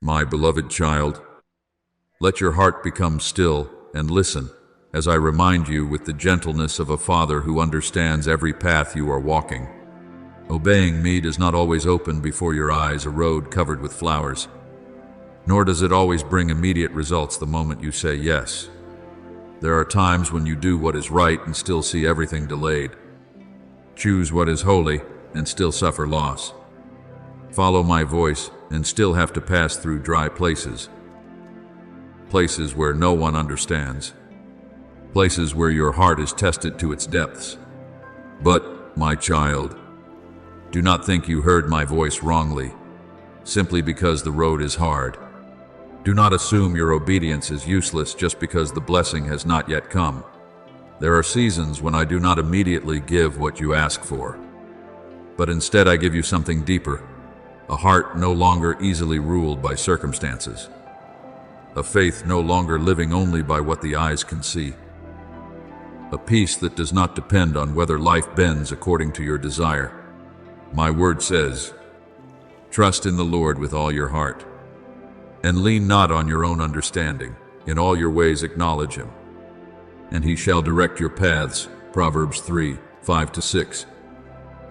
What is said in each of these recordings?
My beloved child, let your heart become still and listen as I remind you with the gentleness of a father who understands every path you are walking. Obeying me does not always open before your eyes a road covered with flowers, nor does it always bring immediate results the moment you say yes. There are times when you do what is right and still see everything delayed. Choose what is holy and still suffer loss. Follow my voice and still have to pass through dry places. Places where no one understands. Places where your heart is tested to its depths. But, my child, do not think you heard my voice wrongly, simply because the road is hard. Do not assume your obedience is useless just because the blessing has not yet come. There are seasons when I do not immediately give what you ask for, but instead I give you something deeper, a heart no longer easily ruled by circumstances, a faith no longer living only by what the eyes can see, a peace that does not depend on whether life bends according to your desire. My word says, trust in the Lord with all your heart, and lean not on your own understanding. In all your ways acknowledge him, and he shall direct your paths. Proverbs 3:5-6.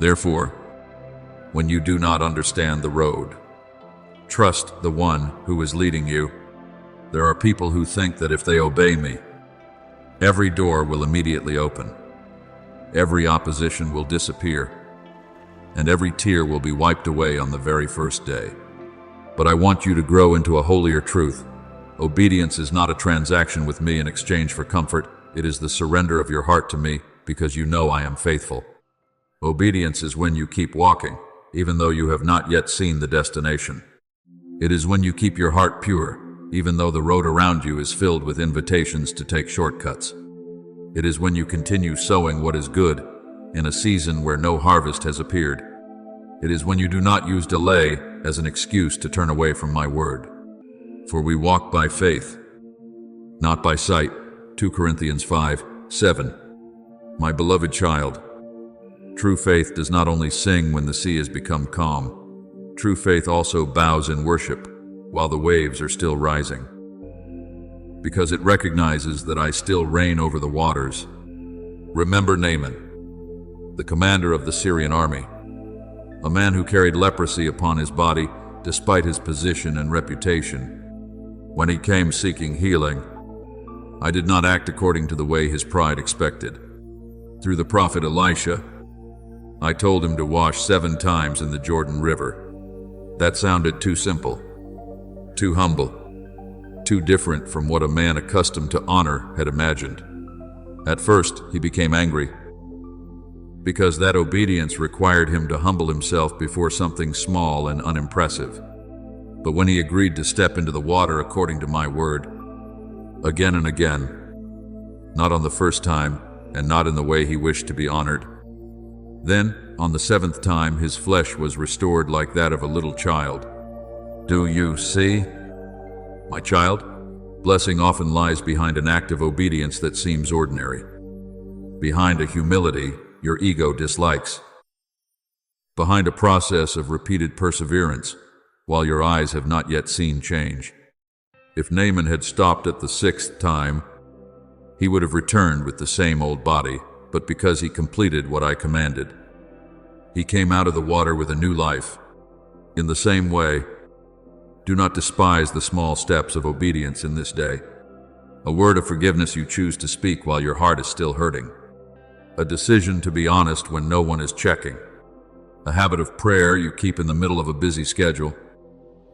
Therefore, when you do not understand the road, trust the one who is leading you. There are people who think that if they obey me, every door will immediately open, every opposition will disappear, and every tear will be wiped away on the very first day. But I want you to grow into a holier truth. Obedience is not a transaction with me in exchange for comfort. It is the surrender of your heart to me because you know I am faithful. Obedience is when you keep walking, even though you have not yet seen the destination. It is when you keep your heart pure, even though the road around you is filled with invitations to take shortcuts. It is when you continue sowing what is good in a season where no harvest has appeared. It is when you do not use delay as an excuse to turn away from my word. For we walk by faith, not by sight. 2 Corinthians 5:7. My beloved child, true faith does not only sing when the sea has become calm. True faith also bows in worship while the waves are still rising, because it recognizes that I still reign over the waters. Remember Naaman, the commander of the Syrian army, a man who carried leprosy upon his body despite his position and reputation. When he came seeking healing, I did not act according to the way his pride expected. Through the prophet Elisha, I told him to wash 7 times in the Jordan River. That sounded too simple, too humble, too different from what a man accustomed to honor had imagined. At first, he became angry, because that obedience required him to humble himself before something small and unimpressive. But when he agreed to step into the water according to my word, again and again, not on the first time and not in the way he wished to be honored, then, on the 7th time, his flesh was restored like that of a little child. Do you see? My child, blessing often lies behind an act of obedience that seems ordinary, behind a humility your ego dislikes, behind a process of repeated perseverance while your eyes have not yet seen change. If Naaman had stopped at the 6th time, he would have returned with the same old body, but because he completed what I commanded, he came out of the water with a new life. In the same way, do not despise the small steps of obedience in this day. A word of forgiveness you choose to speak while your heart is still hurting. A decision to be honest when no one is checking. A habit of prayer you keep in the middle of a busy schedule.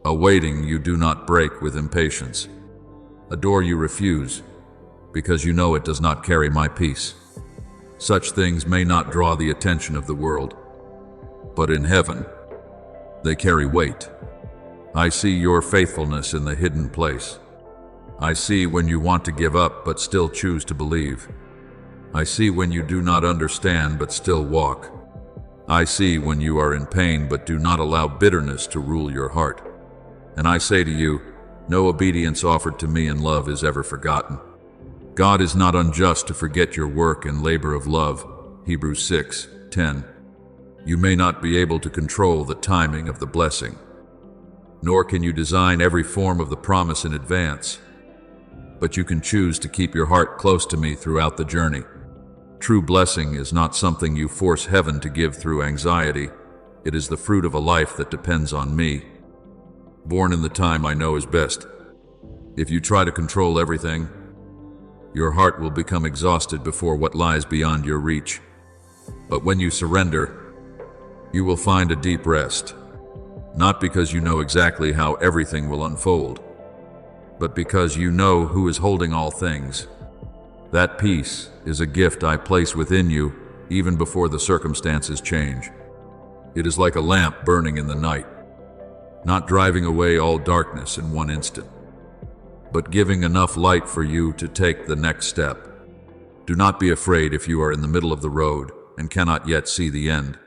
A waiting you do not break with impatience. A door you refuse because you know it does not carry my peace. Such things may not draw the attention of the world, but in heaven, they carry weight. I see your faithfulness in the hidden place. I see when you want to give up but still choose to believe. I see when you do not understand but still walk. I see when you are in pain but do not allow bitterness to rule your heart. And I say to you, no obedience offered to me in love is ever forgotten. God is not unjust to forget your work and labor of love. Hebrews 6:10. You may not be able to control the timing of the blessing, nor can you design every form of the promise in advance. But you can choose to keep your heart close to me throughout the journey. True blessing is not something you force heaven to give through anxiety. It is the fruit of a life that depends on me, born in the time I know is best. If you try to control everything, your heart will become exhausted before what lies beyond your reach. But when you surrender, you will find a deep rest, not because you know exactly how everything will unfold, but because you know who is holding all things. That peace is a gift I place within you even before the circumstances change. It is like a lamp burning in the night, not driving away all darkness in one instant, but giving enough light for you to take the next step. Do not be afraid if you are in the middle of the road and cannot yet see the end.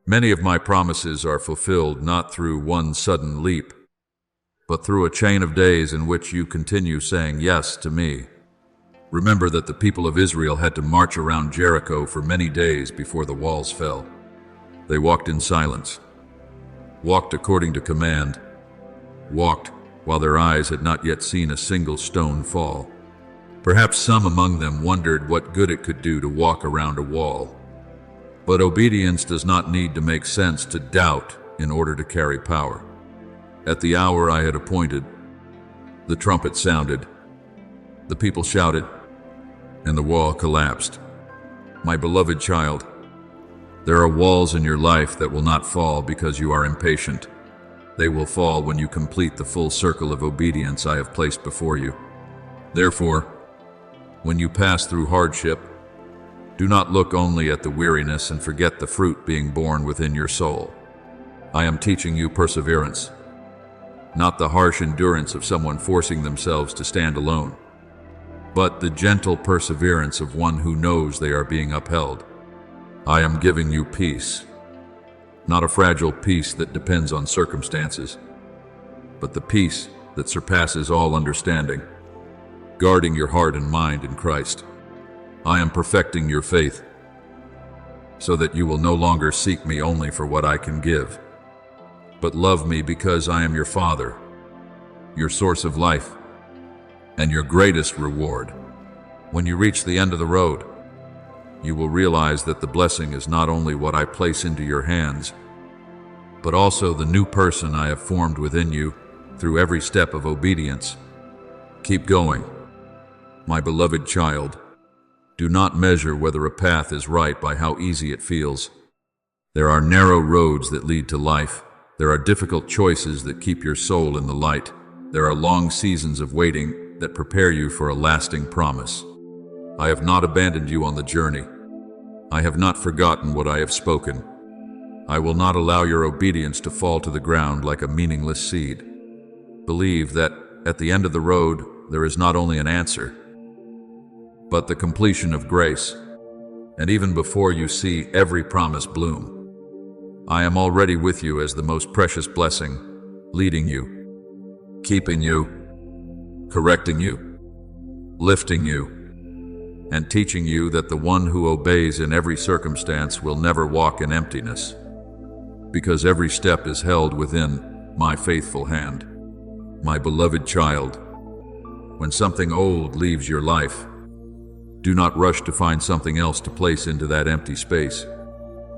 Many of my promises are fulfilled not through one sudden leap, but through a chain of days in which you continue saying yes to me. Remember that the people of Israel had to march around Jericho for many days before the walls fell. They walked in silence, walked according to command, walked while their eyes had not yet seen a single stone fall. Perhaps some among them wondered what good it could do to walk around a wall. But obedience does not need to make sense to doubt in order to carry power. At the hour I had appointed, the trumpet sounded, the people shouted, and the wall collapsed. My beloved child, there are walls in your life that will not fall because you are impatient. They will fall when you complete the full circle of obedience I have placed before you. Therefore, when you pass through hardship, do not look only at the weariness and forget the fruit being born within your soul. I am teaching you perseverance, not the harsh endurance of someone forcing themselves to stand alone, but the gentle perseverance of one who knows they are being upheld. I am giving you peace, not a fragile peace that depends on circumstances, but the peace that surpasses all understanding, guarding your heart and mind in Christ. I am perfecting your faith, so that you will no longer seek me only for what I can give, but love me because I am your Father, your source of life, and your greatest reward. When you reach the end of the road, you will realize that the blessing is not only what I place into your hands, but also the new person I have formed within you through every step of obedience. Keep going, my beloved child. Do not measure whether a path is right by how easy it feels. There are narrow roads that lead to life. There are difficult choices that keep your soul in the light. There are long seasons of waiting that prepare you for a lasting promise. I have not abandoned you on the journey. I have not forgotten what I have spoken. I will not allow your obedience to fall to the ground like a meaningless seed. Believe that at the end of the road, there is not only an answer, but the completion of grace. And even before you see every promise bloom, I am already with you as the most precious blessing, leading you, keeping you, correcting you, lifting you, and teaching you that the one who obeys in every circumstance will never walk in emptiness, because every step is held within my faithful hand. My beloved child, when something old leaves your life, do not rush to find something else to place into that empty space.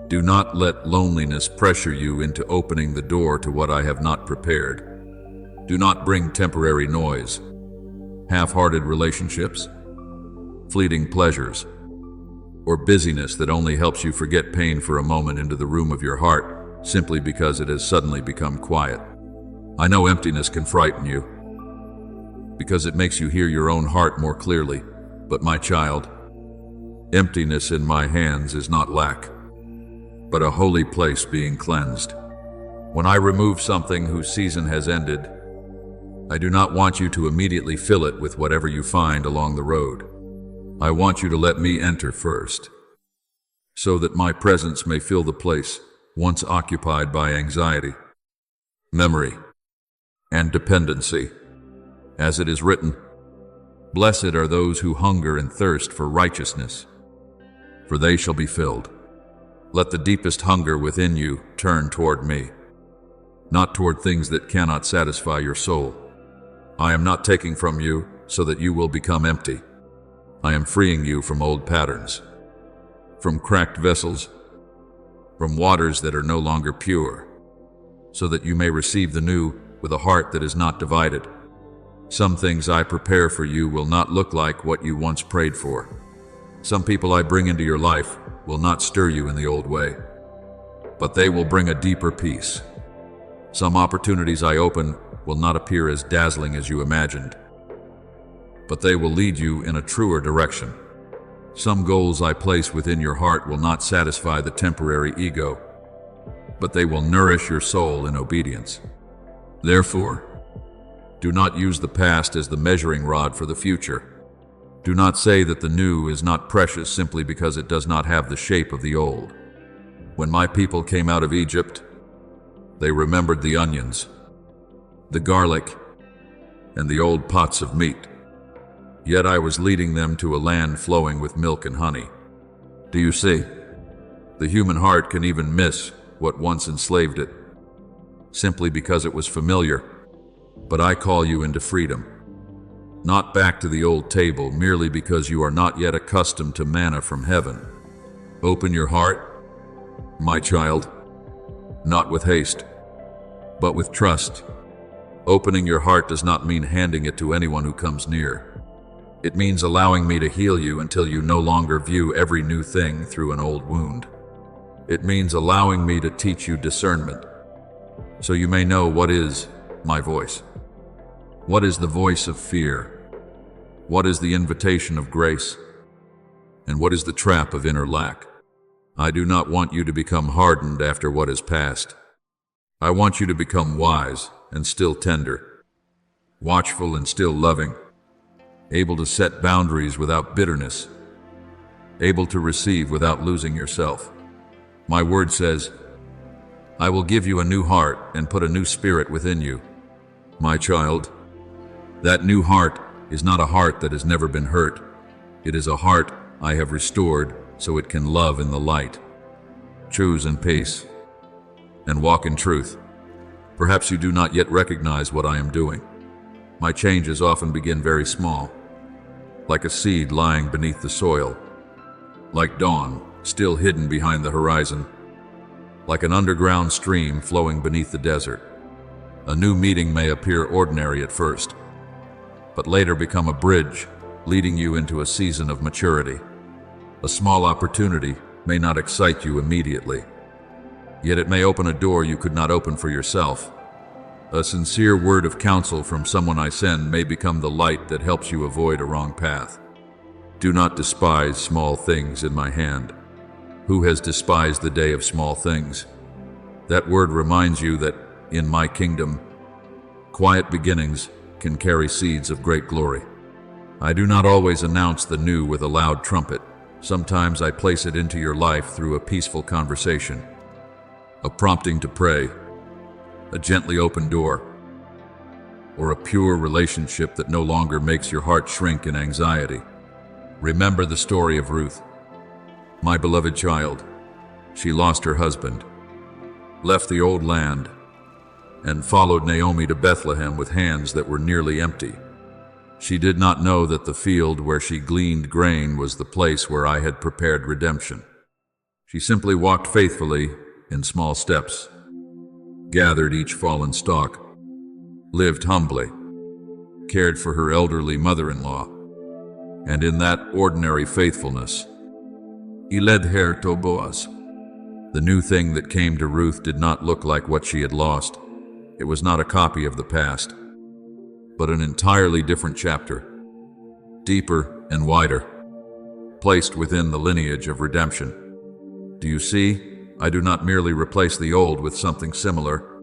Do not let loneliness pressure you into opening the door to what I have not prepared. Do not bring temporary noise, half-hearted relationships, fleeting pleasures, or busyness that only helps you forget pain for a moment into the room of your heart simply because it has suddenly become quiet. I know emptiness can frighten you because it makes you hear your own heart more clearly. But my child, emptiness in my hands is not lack, but a holy place being cleansed. When I remove something whose season has ended, I do not want you to immediately fill it with whatever you find along the road. I want you to let me enter first, so that my presence may fill the place once occupied by anxiety, memory, and dependency. As it is written, blessed are those who hunger and thirst for righteousness, for they shall be filled. Let the deepest hunger within you turn toward me. not toward things that cannot satisfy your soul. I am not taking from you so that you will become empty. I am freeing you from old patterns, from cracked vessels, from waters that are no longer pure, so that you may receive the new with a heart that is not divided. Some things I prepare for you will not look like what you once prayed for. Some people I bring into your life will not stir you in the old way, but they will bring a deeper peace. Some opportunities I open will not appear as dazzling as you imagined, but they will lead you in a truer direction. Some goals I place within your heart will not satisfy the temporary ego, but they will nourish your soul in obedience. Therefore, do not use the past as the measuring rod for the future. Do not say that the new is not precious simply because it does not have the shape of the old. When my people came out of Egypt, they remembered the onions, the garlic, and the old pots of meat. Yet I was leading them to a land flowing with milk and honey. Do you see? The human heart can even miss what once enslaved it, simply because it was familiar. But I call you into freedom, not back to the old table merely because you are not yet accustomed to manna from heaven. Open your heart, my child, not with haste, but with trust. Opening your heart does not mean handing it to anyone who comes near. It means allowing me to heal you until you no longer view every new thing through an old wound. It means allowing me to teach you discernment, so you may know what is my voice. What is the voice of fear? What is the invitation of grace? And what is the trap of inner lack? I do not want you to become hardened after what is past. I want you to become wise and still tender, watchful and still loving, able to set boundaries without bitterness, able to receive without losing yourself. My word says, I will give you a new heart and put a new spirit within you. My child, that new heart is not a heart that has never been hurt. It is a heart I have restored so it can love in the light, choose in peace, and walk in truth. Perhaps you do not yet recognize what I am doing. My changes often begin very small, like a seed lying beneath the soil, like dawn still hidden behind the horizon, like an underground stream flowing beneath the desert. A new meeting may appear ordinary at first, but later become a bridge leading you into a season of maturity. A small opportunity may not excite you immediately, yet it may open a door you could not open for yourself. A sincere word of counsel from someone I send may become the light that helps you avoid a wrong path. Do not despise small things in my hand. Who has despised the day of small things? That word reminds you that in my kingdom, quiet beginnings can carry seeds of great glory. I do not always announce the new with a loud trumpet. Sometimes I place it into your life through a peaceful conversation, a prompting to pray, a gently opened door, or a pure relationship that no longer makes your heart shrink in anxiety. Remember the story of Ruth, my beloved child. She lost her husband, left the old land, and followed Naomi to Bethlehem with hands that were nearly empty. She did not know that the field where she gleaned grain was the place where I had prepared redemption. She simply walked faithfully in small steps, gathered each fallen stalk, lived humbly, cared for her elderly mother-in-law, and in that ordinary faithfulness, he led her to Boaz. The new thing that came to Ruth did not look like what she had lost. It was not a copy of the past, but an entirely different chapter, deeper and wider, placed within the lineage of redemption. Do you see? I do not merely replace the old with something similar.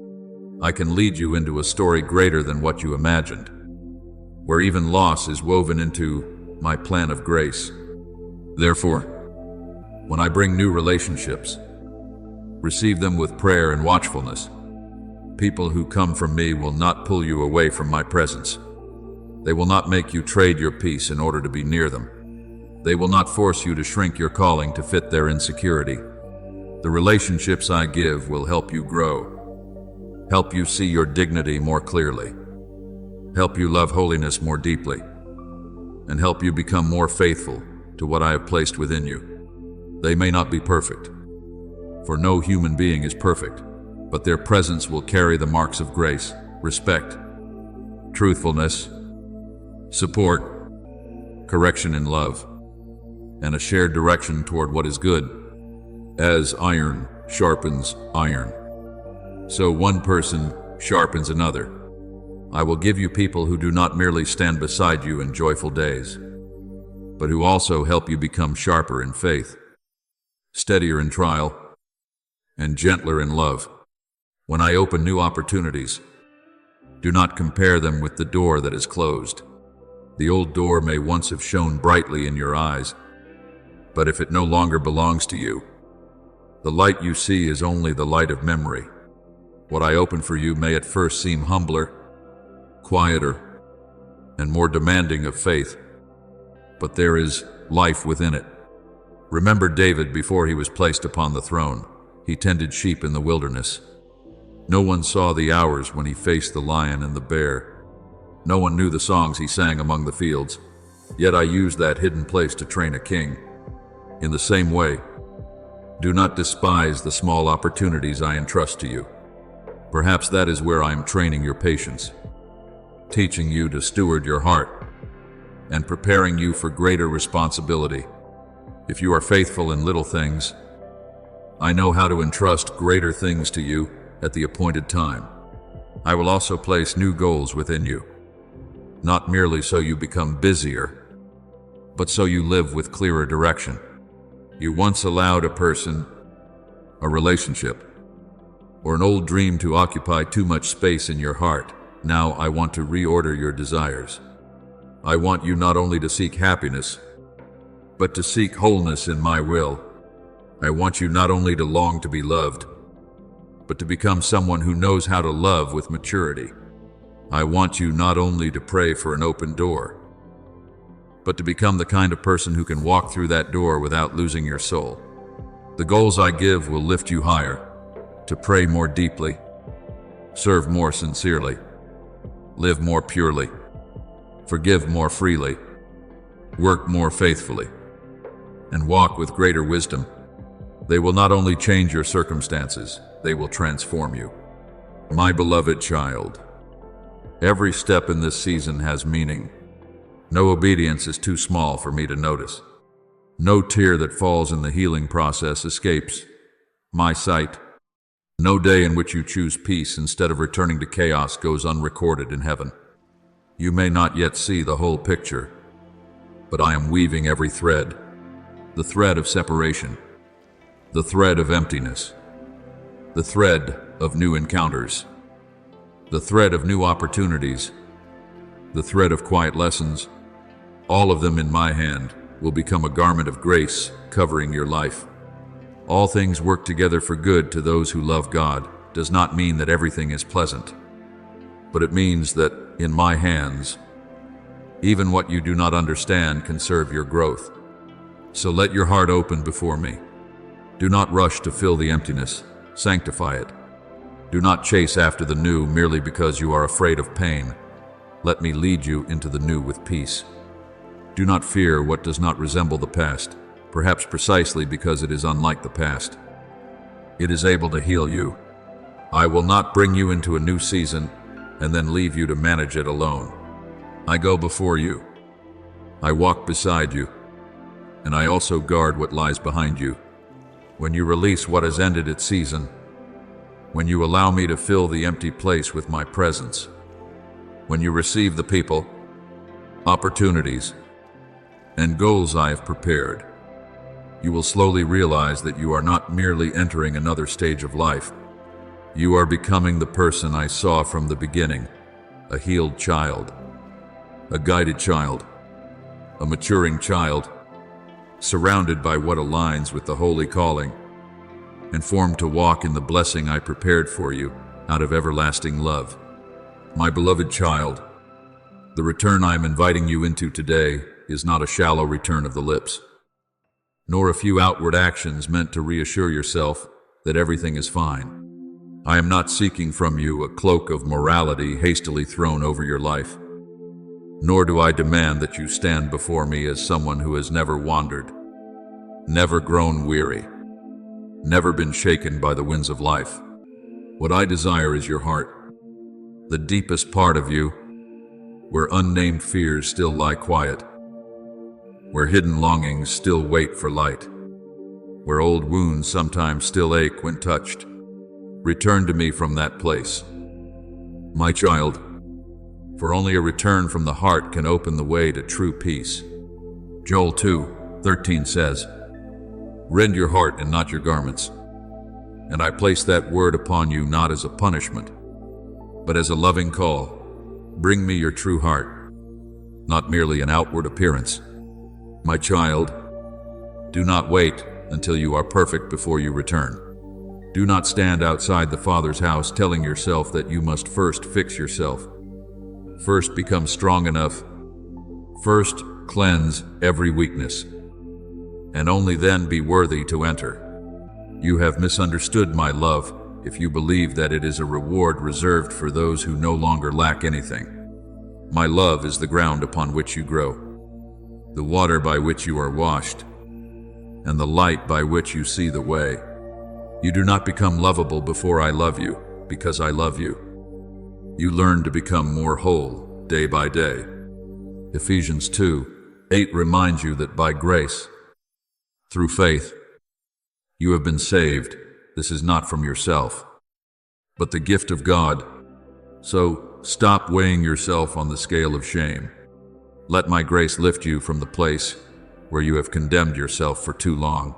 I can lead you into a story greater than what you imagined, where even loss is woven into my plan of grace. Therefore, when I bring new relationships, receive them with prayer and watchfulness. People who come from me will not pull you away from my presence. They will not make you trade your peace in order to be near them. They will not force you to shrink your calling to fit their insecurity. The relationships I give will help you grow, help you see your dignity more clearly, help you love holiness more deeply, and help you become more faithful to what I have placed within you. They may not be perfect, for no human being is perfect, but their presence will carry the marks of grace, respect, truthfulness, support, correction in love, and a shared direction toward what is good, as iron sharpens iron. So one person sharpens another. I will give you people who do not merely stand beside you in joyful days, but who also help you become sharper in faith, steadier in trial, and gentler in love. When I open new opportunities, do not compare them with the door that is closed. The old door may once have shone brightly in your eyes, but if it no longer belongs to you, the light you see is only the light of memory. What I open for you may at first seem humbler, quieter, and more demanding of faith, but there is life within it. Remember David before he was placed upon the throne. He tended sheep in the wilderness. No one saw the hours when he faced the lion and the bear. No one knew the songs he sang among the fields. Yet I used that hidden place to train a king. In the same way, do not despise the small opportunities I entrust to you. Perhaps that is where I am training your patience, teaching you to steward your heart, and preparing you for greater responsibility. If you are faithful in little things, I know how to entrust greater things to you at the appointed time. I will also place new goals within you, not merely so you become busier, but so you live with clearer direction. You once allowed a person, a relationship, or an old dream to occupy too much space in your heart. Now I want to reorder your desires. I want you not only to seek happiness, but to seek wholeness in my will. I want you not only to long to be loved, but to become someone who knows how to love with maturity. I want you not only to pray for an open door, but to become the kind of person who can walk through that door without losing your soul. The goals I give will lift you higher, to pray more deeply, serve more sincerely, live more purely, forgive more freely, work more faithfully, and walk with greater wisdom. They will not only change your circumstances, they will transform you. My beloved child, every step in this season has meaning. No obedience is too small for me to notice. No tear that falls in the healing process escapes my sight. No day in which you choose peace instead of returning to chaos goes unrecorded in heaven. You may not yet see the whole picture, but I am weaving every thread. The thread of separation, the thread of emptiness, the thread of new encounters, the thread of new opportunities, the thread of quiet lessons. All of them in my hand will become a garment of grace covering your life. All things work together for good to those who love God does not mean that everything is pleasant, but it means that in my hands, even what you do not understand can serve your growth. So let your heart open before me. Do not rush to fill the emptiness, sanctify it. Do not chase after the new merely because you are afraid of pain. Let me lead you into the new with peace. Do not fear what does not resemble the past, perhaps precisely because it is unlike the past. It is able to heal you. I will not bring you into a new season and then leave you to manage it alone. I go before you. I walk beside you, and I also guard what lies behind you. When you release what has ended its season, when you allow me to fill the empty place with my presence, when you receive the people, opportunities, and goals I have prepared, you will slowly realize that you are not merely entering another stage of life. You are becoming the person I saw from the beginning, a healed child, a guided child, a maturing child, surrounded by what aligns with the holy calling, and formed to walk in the blessing I prepared for you out of everlasting love. My beloved child, the return I am inviting you into today is not a shallow return of the lips, nor a few outward actions meant to reassure yourself that everything is fine. I am not seeking from you a cloak of morality hastily thrown over your life, nor do I demand that you stand before me as someone who has never wandered, never grown weary, never been shaken by the winds of life. What I desire is your heart, the deepest part of you, where unnamed fears still lie quiet, where hidden longings still wait for light, where old wounds sometimes still ache when touched. Return to me from that place, my child, for only a return from the heart can open the way to true peace. Joel 2:13 says, "Rend your heart and not your garments. And I place that word upon you not as a punishment, but as a loving call. Bring me your true heart, not merely an outward appearance. My child, do not wait until you are perfect before you return. Do not stand outside the Father's house telling yourself that you must first fix yourself, first become strong enough, first cleanse every weakness, and only then be worthy to enter. You have misunderstood my love if you believe that it is a reward reserved for those who no longer lack anything. My love is the ground upon which you grow, the water by which you are washed, and the light by which you see the way. You do not become lovable before I love you, because I love you. You learn to become more whole day by day." Ephesians 2:8 reminds you that by grace, through faith, you have been saved. This is not from yourself, but the gift of God. So stop weighing yourself on the scale of shame. Let my grace lift you from the place where you have condemned yourself for too long.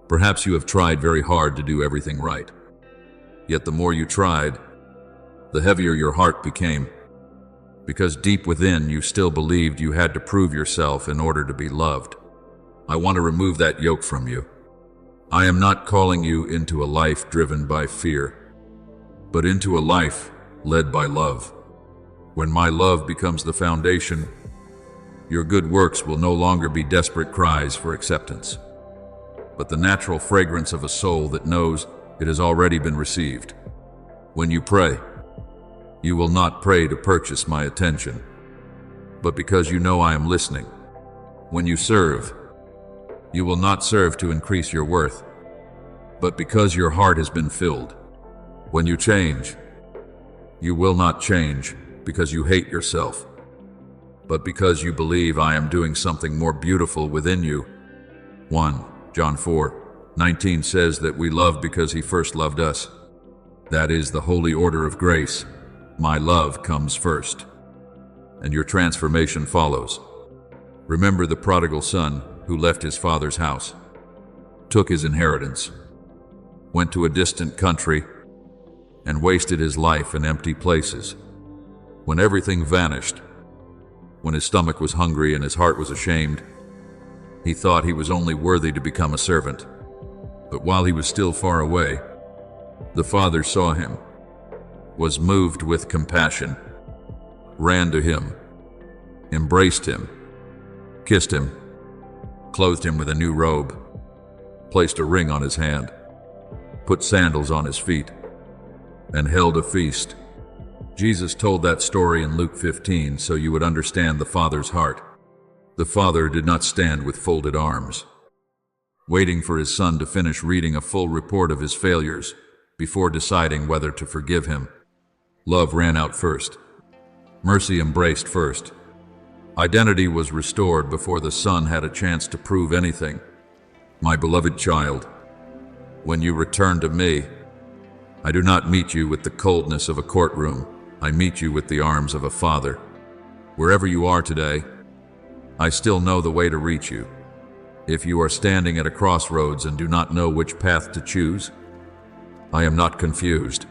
Perhaps you have tried very hard to do everything right. Yet the more you tried, the heavier your heart became, because deep within you still believed you had to prove yourself in order to be loved. I want to remove that yoke from you. I am not calling you into a life driven by fear, but into a life led by love. When my love becomes the foundation, your good works will no longer be desperate cries for acceptance, but the natural fragrance of a soul that knows it has already been received. When you pray, you will not pray to purchase my attention, but because you know I am listening. When you serve, you will not serve to increase your worth, but because your heart has been filled. When you change, you will not change because you hate yourself, but because you believe I am doing something more beautiful within you. 1 John 4:19 says that we love because he first loved us. That is the holy order of grace. My love comes first, and your transformation follows. Remember the prodigal son who left his father's house, took his inheritance, went to a distant country, and wasted his life in empty places. When everything vanished, when his stomach was hungry and his heart was ashamed, he thought he was only worthy to become a servant. But while he was still far away, the father saw him, was moved with compassion, ran to him, embraced him, kissed him, clothed him with a new robe, placed a ring on his hand, put sandals on his feet, and held a feast. Jesus told that story in Luke 15 so you would understand the Father's heart. The Father did not stand with folded arms, waiting for his Son to finish reading a full report of his failures before deciding whether to forgive him. Love ran out first. Mercy embraced first. Identity was restored before the Son had a chance to prove anything. My beloved child, when you return to me, I do not meet you with the coldness of a courtroom. I meet you with the arms of a father. Wherever you are today, I still know the way to reach you. If you are standing at a crossroads and do not know which path to choose, I am not confused.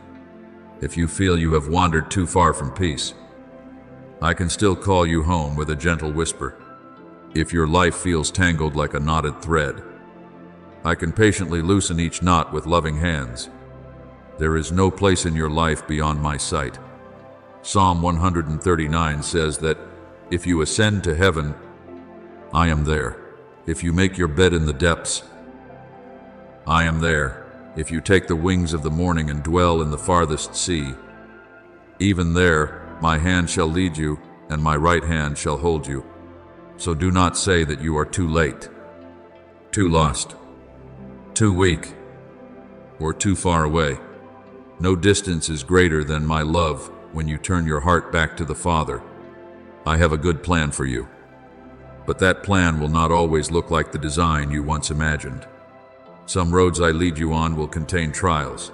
If you feel you have wandered too far from peace, I can still call you home with a gentle whisper. If your life feels tangled like a knotted thread, I can patiently loosen each knot with loving hands. There is no place in your life beyond my sight. Psalm 139 says that if you ascend to heaven, I am there. If you make your bed in the depths, I am there. If you take the wings of the morning and dwell in the farthest sea, even there my hand shall lead you, and my right hand shall hold you. So do not say that you are too late, too lost, too weak, or too far away. No distance is greater than my love when you turn your heart back to the Father. I have a good plan for you, but that plan will not always look like the design you once imagined. Some roads I lead you on will contain trials,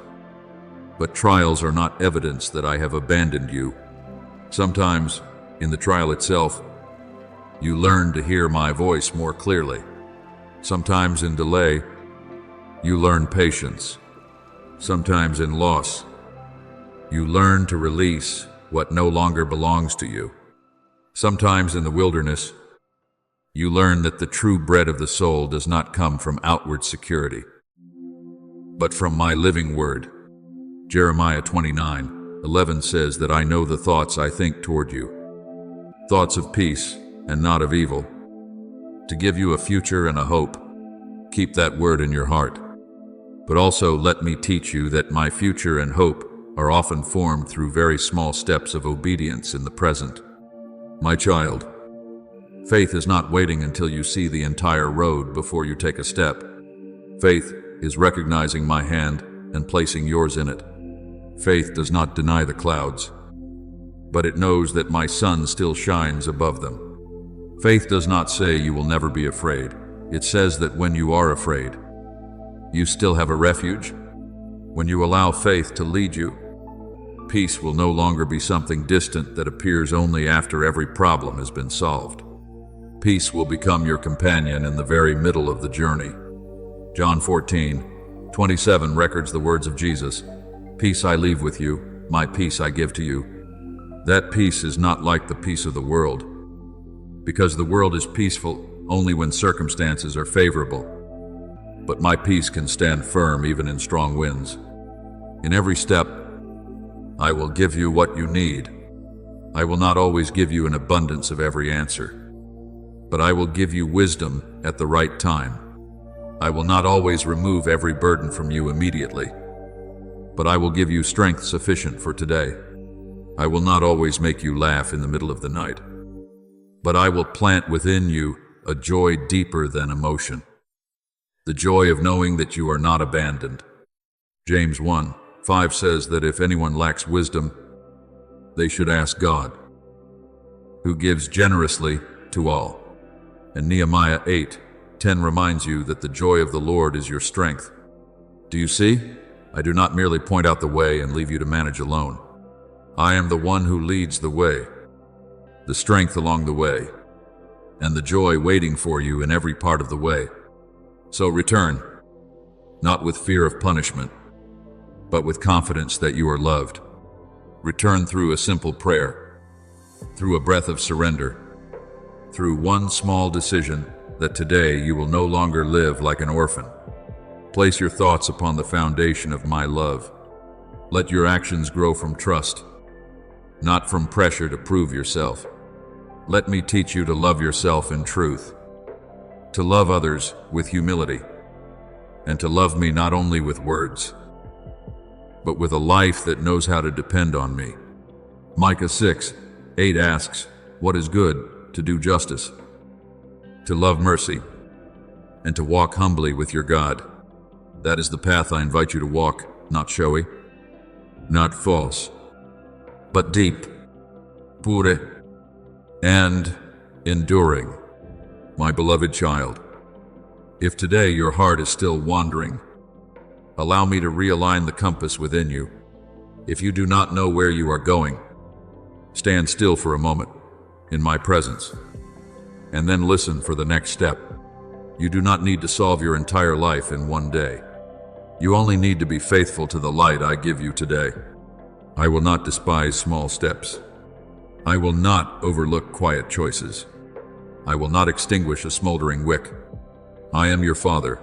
but trials are not evidence that I have abandoned you. Sometimes, in the trial itself, you learn to hear my voice more clearly. Sometimes in delay, you learn patience. Sometimes in loss, you learn to release what no longer belongs to you. Sometimes in the wilderness, you learn that the true bread of the soul does not come from outward security, but from my living word. Jeremiah 29:11 says that I know the thoughts I think toward you, thoughts of peace and not of evil, to give you a future and a hope. Keep that word in your heart. But also let me teach you that my future and hope are often formed through very small steps of obedience in the present. My child, faith is not waiting until you see the entire road before you take a step. Faith is recognizing my hand and placing yours in it. Faith does not deny the clouds, but it knows that my sun still shines above them. Faith does not say you will never be afraid. It says that when you are afraid, you still have a refuge. When you allow faith to lead you, peace will no longer be something distant that appears only after every problem has been solved. Peace will become your companion in the very middle of the journey. John 14:27 records the words of Jesus, "Peace I leave with you, my peace I give to you." That peace is not like the peace of the world, because the world is peaceful only when circumstances are favorable. But my peace can stand firm even in strong winds. In every step, I will give you what you need. I will not always give you an abundance of every answer, but I will give you wisdom at the right time. I will not always remove every burden from you immediately, but I will give you strength sufficient for today. I will not always make you laugh in the middle of the night, but I will plant within you a joy deeper than emotion, the joy of knowing that you are not abandoned. James 1:5 says that if anyone lacks wisdom, they should ask God, who gives generously to all. And Nehemiah 8:10 reminds you that the joy of the Lord is your strength. Do you see? I do not merely point out the way and leave you to manage alone. I am the one who leads the way, the strength along the way, and the joy waiting for you in every part of the way. So return, not with fear of punishment, but with confidence that you are loved. Return through a simple prayer, through a breath of surrender, through one small decision that today you will no longer live like an orphan. Place your thoughts upon the foundation of my love. Let your actions grow from trust, not from pressure to prove yourself. Let me teach you to love yourself in truth, to love others with humility, and to love me not only with words, but with a life that knows how to depend on me. Micah 6:8 asks, "What is good? To do justice, to love mercy, and to walk humbly with your God." That is the path I invite you to walk, not showy, not false, but deep, pure, and enduring. My beloved child, if today your heart is still wandering, allow me to realign the compass within you. If you do not know where you are going, stand still for a moment in my presence, and then listen for the next step. You do not need to solve your entire life in one day. You only need to be faithful to the light I give you today. I will not despise small steps. I will not overlook quiet choices. I will not extinguish a smoldering wick. I am your Father,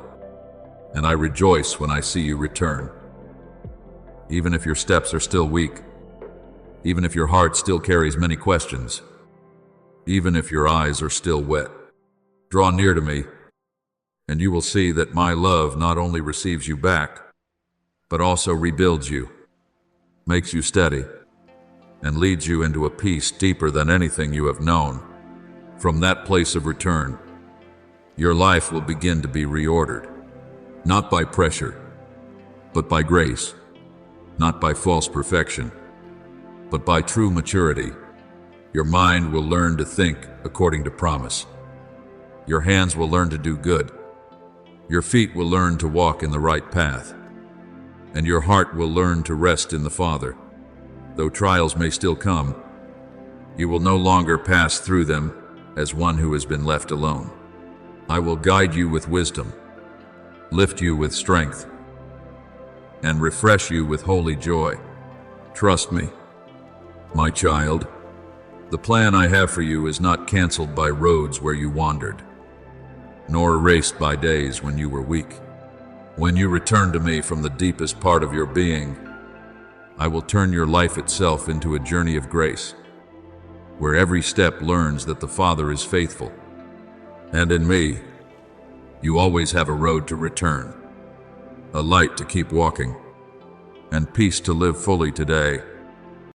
and I rejoice when I see you return. Even if your steps are still weak, even if your heart still carries many questions, even if your eyes are still wet, draw near to me, and you will see that my love not only receives you back, but also rebuilds you, makes you steady, and leads you into a peace deeper than anything you have known. From that place of return, your life will begin to be reordered, not by pressure, but by grace, not by false perfection, but by true maturity. Your mind will learn to think according to promise. Your hands will learn to do good. Your feet will learn to walk in the right path. And your heart will learn to rest in the Father. Though trials may still come, you will no longer pass through them as one who has been left alone. I will guide you with wisdom, lift you with strength, and refresh you with holy joy. Trust me, my child. The plan I have for you is not canceled by roads where you wandered, nor erased by days when you were weak. When you return to me from the deepest part of your being, I will turn your life itself into a journey of grace, where every step learns that the Father is faithful. And in me, you always have a road to return, a light to keep walking, and peace to live fully today.